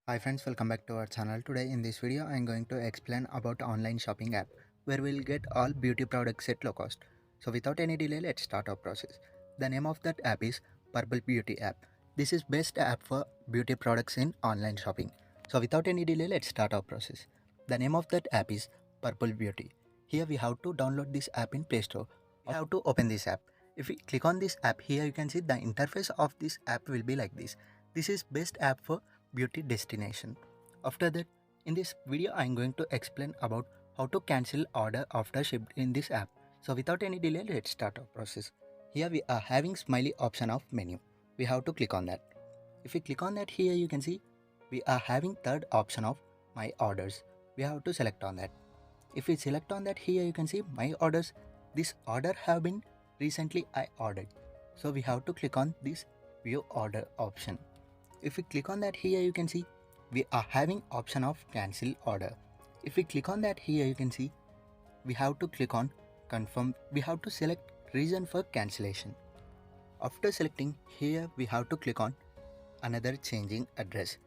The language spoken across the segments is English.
Hi friends, welcome back to our channel. Today in this video I am going to explain about online shopping app where we'll get all beauty products at low cost. So without any delay, let's start our process. The name of that app is Purple Beauty app. This is best app for beauty products in online shopping. So without any delay, let's start our process. The name of that app is Purple Beauty. Here we have to download this app in Play Store. We have to open this app. If we click on this app, here you can see the interface of this app will be like this. This is best app for beauty destination. After that, in this video I am going to explain about how to cancel order after shipped in this app. So without any delay, let's start our process. Here we are having smiley option of menu. We have to click on that. If we click on that, here you can see we are having third option of my orders. We have to select on that. If we select on that, here you can see my orders. This order have been recently I ordered. So we have to click on this view order option. If we click on that, here you can see we are having option of cancel order. If we click on that, here you can see we have to click on confirm. We have to select reason for cancellation. After selecting, here we have to click on another changing address.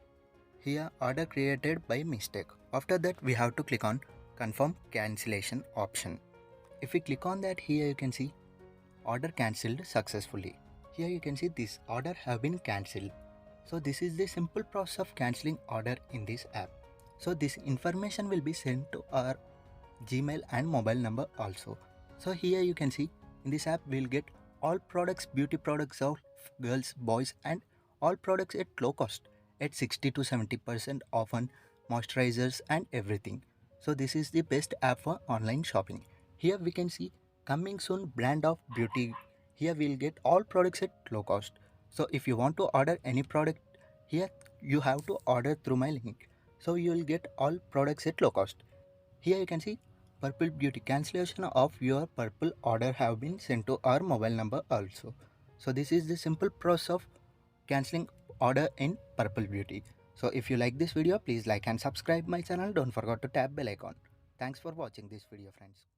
Here order created by mistake. After that, we have to click on confirm cancellation option. If we click on that, here you can see order cancelled successfully. Here you can see this order have been cancelled. So this is the simple process of cancelling order in this app. So this information will be sent to our Gmail and mobile number also. So here you can see in this app we'll get all products, beauty products of girls, boys and all products at low cost at 60 to 70% off on moisturizers and everything. So this is the best app for online shopping. Here we can see coming soon brand of beauty. Here we'll get all products at low cost. So if you want to order any product, here you have to order through my link. So you will get all products at low cost. Here you can see Purple Beauty cancellation of your purple order have been sent to our mobile number also. So this is the simple process of cancelling order in Purple Beauty. So if you like this video, please like and subscribe my channel. Don't forget to tap bell icon. Thanks for watching this video, friends.